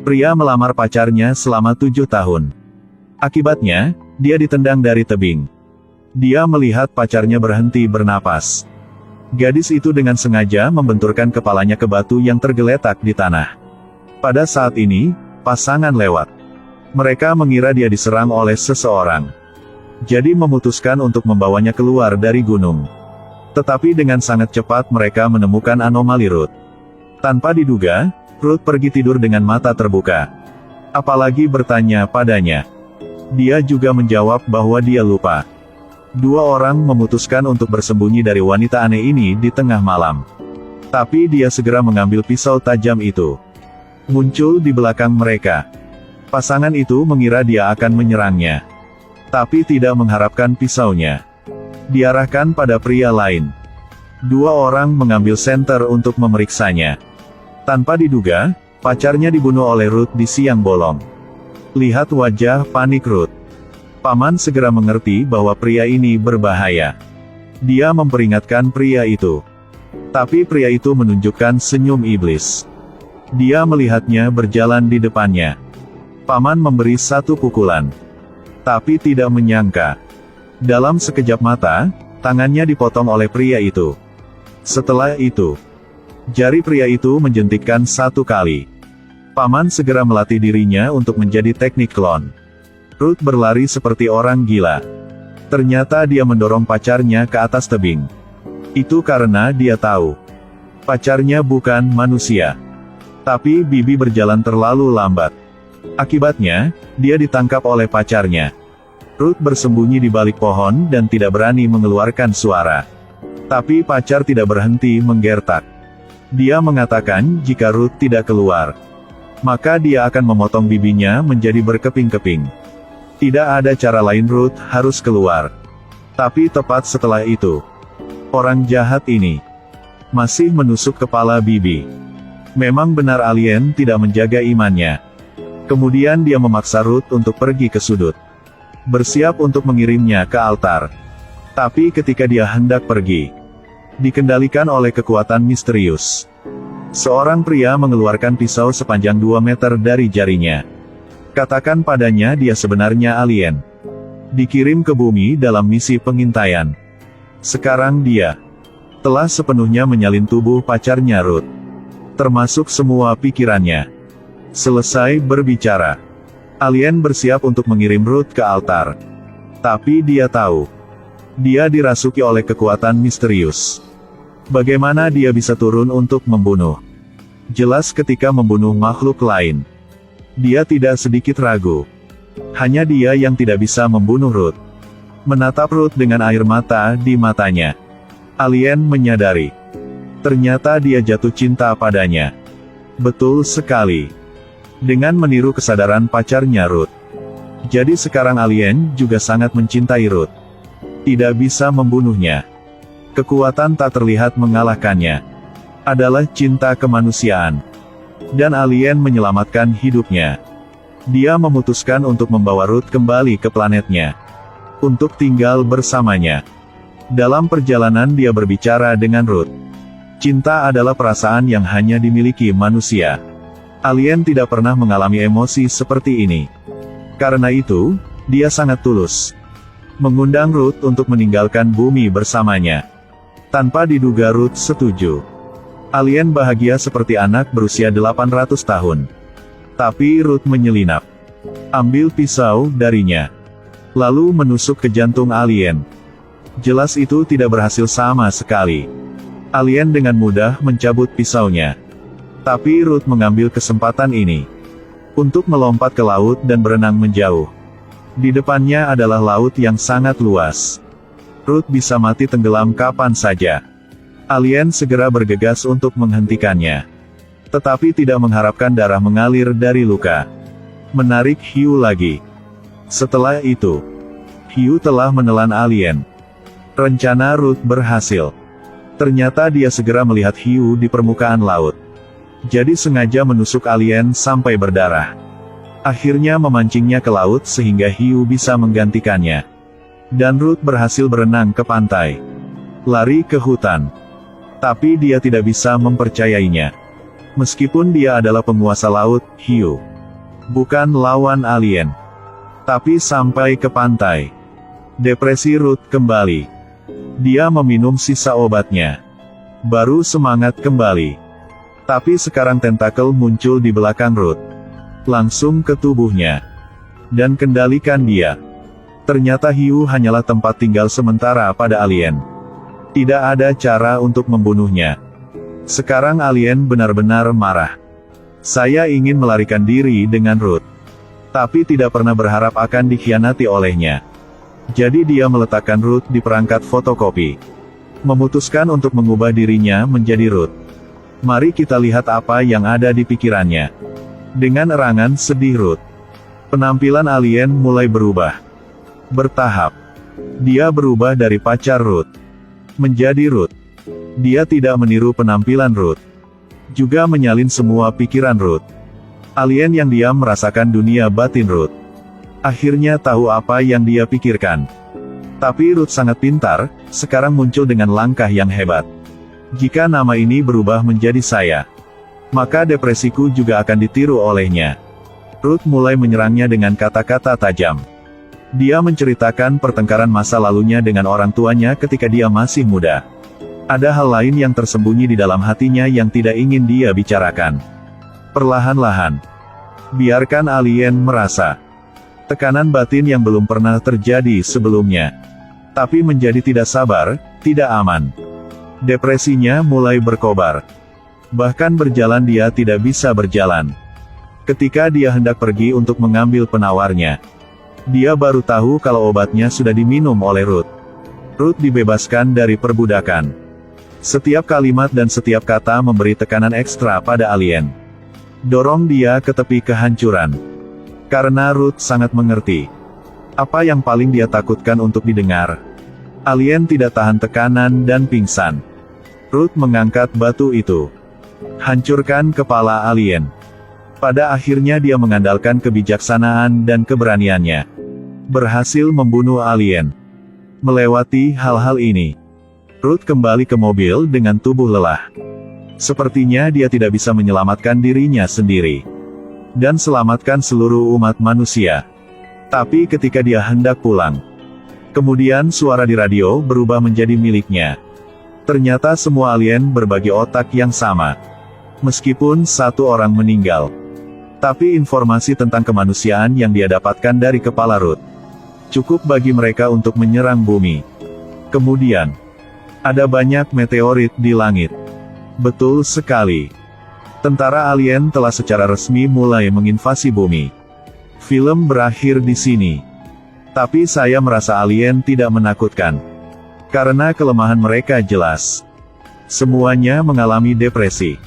Pria melamar pacarnya selama 7 tahun. Akibatnya, dia ditendang dari tebing. Dia melihat pacarnya berhenti bernapas. Gadis itu dengan sengaja membenturkan kepalanya ke batu yang tergeletak di tanah. Pada saat ini, pasangan lewat. Mereka mengira dia diserang oleh seseorang. Jadi memutuskan untuk membawanya keluar dari gunung. Tetapi dengan sangat cepat mereka menemukan anomali Ruth. Tanpa diduga, Ruth pergi tidur dengan mata terbuka. Apalagi bertanya padanya. Dia juga menjawab bahwa dia lupa. Dua orang memutuskan untuk bersembunyi dari wanita aneh ini di tengah malam. Tapi dia segera mengambil pisau tajam itu. Muncul di belakang mereka. Pasangan itu mengira dia akan menyerangnya. Tapi tidak mengharapkan pisaunya diarahkan pada pria lain. Dua orang mengambil senter untuk memeriksanya. Tanpa diduga, pacarnya dibunuh oleh Ruth di siang bolong. Lihat wajah panik Ruth. Paman segera mengerti bahwa pria ini berbahaya. Dia memperingatkan pria itu. Tapi pria itu menunjukkan senyum iblis. Dia melihatnya berjalan di depannya. Paman memberi satu pukulan. Tapi tidak menyangka. Dalam sekejap mata, tangannya dipotong oleh pria itu. Setelah itu, jari pria itu menjentikkan 1 kali. Paman segera melatih dirinya untuk menjadi teknik klon. Ruth berlari seperti orang gila. Ternyata dia mendorong pacarnya ke atas tebing. Itu karena dia tahu. Pacarnya bukan manusia. Tapi Bibi berjalan terlalu lambat. Akibatnya, dia ditangkap oleh pacarnya. Ruth bersembunyi di balik pohon dan tidak berani mengeluarkan suara. Tapi pacar tidak berhenti menggertak. Dia mengatakan jika Ruth tidak keluar, maka dia akan memotong bibinya menjadi berkeping-keping. Tidak ada cara lain, Ruth harus keluar. Tapi tepat setelah itu, orang jahat ini masih menusuk kepala Bibi. Memang benar alien tidak menjaga imannya. Kemudian dia memaksa Ruth untuk pergi ke sudut. Bersiap untuk mengirimnya ke altar. Tapi ketika dia hendak pergi, dikendalikan oleh kekuatan misterius. Seorang pria mengeluarkan pisau sepanjang 2 meter dari jarinya. Katakan padanya dia sebenarnya alien. Dikirim ke bumi dalam misi pengintaian. Sekarang dia telah sepenuhnya menyalin tubuh pacarnya Ruth. Termasuk semua pikirannya. Selesai berbicara, alien bersiap untuk mengirim Ruth ke altar. Tapi dia tahu, dia dirasuki oleh kekuatan misterius. Bagaimana dia bisa turun untuk membunuh? Jelas ketika membunuh makhluk lain. Dia tidak sedikit ragu. Hanya dia yang tidak bisa membunuh Ruth. Menatap Ruth dengan air mata di matanya. Alien menyadari. Ternyata dia jatuh cinta padanya. Betul sekali. Dengan meniru kesadaran pacarnya Ruth. Jadi sekarang alien juga sangat mencintai Ruth. Tidak bisa membunuhnya. Kekuatan tak terlihat mengalahkannya. Adalah cinta kemanusiaan. Dan alien menyelamatkan hidupnya. Dia memutuskan untuk membawa Ruth kembali ke planetnya. Untuk tinggal bersamanya. Dalam perjalanan dia berbicara dengan Ruth. Cinta adalah perasaan yang hanya dimiliki manusia. Alien tidak pernah mengalami emosi seperti ini. Karena itu, dia sangat tulus. Mengundang Ruth untuk meninggalkan bumi bersamanya. Tanpa diduga Ruth setuju. Alien bahagia seperti anak berusia 800 tahun. Tapi Ruth menyelinap. Ambil pisau darinya. Lalu menusuk ke jantung alien. Jelas itu tidak berhasil sama sekali. Alien dengan mudah mencabut pisaunya. Tapi Ruth mengambil kesempatan ini untuk melompat ke laut dan berenang menjauh. Di depannya adalah laut yang sangat luas. Ruth bisa mati tenggelam kapan saja. Alien segera bergegas untuk menghentikannya. Tetapi tidak mengharapkan darah mengalir dari luka. Menarik hiu lagi. Setelah itu, hiu telah menelan alien. Rencana Ruth berhasil. Ternyata dia segera melihat hiu di permukaan laut. Jadi sengaja menusuk alien sampai berdarah. Akhirnya memancingnya ke laut sehingga hiu bisa menggantikannya. Dan Ruth berhasil berenang ke pantai. Lari ke hutan. Tapi dia tidak bisa mempercayainya. Meskipun dia adalah penguasa laut, hiu Bukan lawan alien. Tapi sampai ke pantai. Depresi Ruth kembali. Dia meminum sisa obatnya. Baru semangat kembali. Tapi sekarang tentakel muncul di belakang Ruth. Langsung ke tubuhnya. Dan kendalikan dia. Ternyata hiu hanyalah tempat tinggal sementara pada alien. Tidak ada cara untuk membunuhnya. Sekarang alien benar-benar marah. Saya ingin melarikan diri dengan Ruth. Tapi tidak pernah berharap akan dikhianati olehnya. Jadi dia meletakkan Ruth di perangkat fotokopi. Memutuskan untuk mengubah dirinya menjadi Ruth. Mari kita lihat apa yang ada di pikirannya. Dengan erangan sedih Ruth. Penampilan alien mulai berubah. Bertahap. Dia berubah dari pacar Ruth menjadi Ruth. Dia tidak meniru penampilan Ruth. Juga menyalin semua pikiran Ruth. Alien yang diam merasakan dunia batin Ruth. Akhirnya tahu apa yang dia pikirkan. Tapi Ruth sangat pintar, sekarang muncul dengan langkah yang hebat. Jika nama ini berubah menjadi saya, maka depresiku juga akan ditiru olehnya. Ruth mulai menyerangnya dengan kata-kata tajam. Dia menceritakan pertengkaran masa lalunya dengan orang tuanya ketika dia masih muda. Ada hal lain yang tersembunyi di dalam hatinya yang tidak ingin dia bicarakan. Perlahan-lahan, biarkan alien merasa tekanan batin yang belum pernah terjadi sebelumnya. Tapi menjadi tidak sabar, tidak aman. Depresinya mulai berkobar. Bahkan berjalan dia tidak bisa berjalan. Ketika dia hendak pergi untuk mengambil penawarnya, dia baru tahu kalau obatnya sudah diminum oleh Ruth. Ruth dibebaskan dari perbudakan. Setiap kalimat dan setiap kata memberi tekanan ekstra pada alien. Dorong dia ke tepi kehancuran. Karena Ruth sangat mengerti apa yang paling dia takutkan untuk didengar. Alien tidak tahan tekanan dan pingsan. Ruth mengangkat batu itu. Hancurkan kepala alien. Pada akhirnya dia mengandalkan kebijaksanaan dan keberaniannya. Berhasil membunuh alien. Melewati hal-hal ini, Ruth kembali ke mobil dengan tubuh lelah. Sepertinya dia tidak bisa menyelamatkan dirinya sendiri. Dan selamatkan seluruh umat manusia. Tapi ketika dia hendak pulang, kemudian suara di radio berubah menjadi miliknya. Ternyata semua alien berbagi otak yang sama. Meskipun satu orang meninggal. Tapi informasi tentang kemanusiaan yang dia dapatkan dari kepala Ruth cukup bagi mereka untuk menyerang bumi. Kemudian, ada banyak meteorit di langit. Betul sekali. Tentara alien telah secara resmi mulai menginvasi bumi. Film berakhir di sini. Tapi saya merasa alien tidak menakutkan. Karena kelemahan mereka jelas. Semuanya mengalami depresi.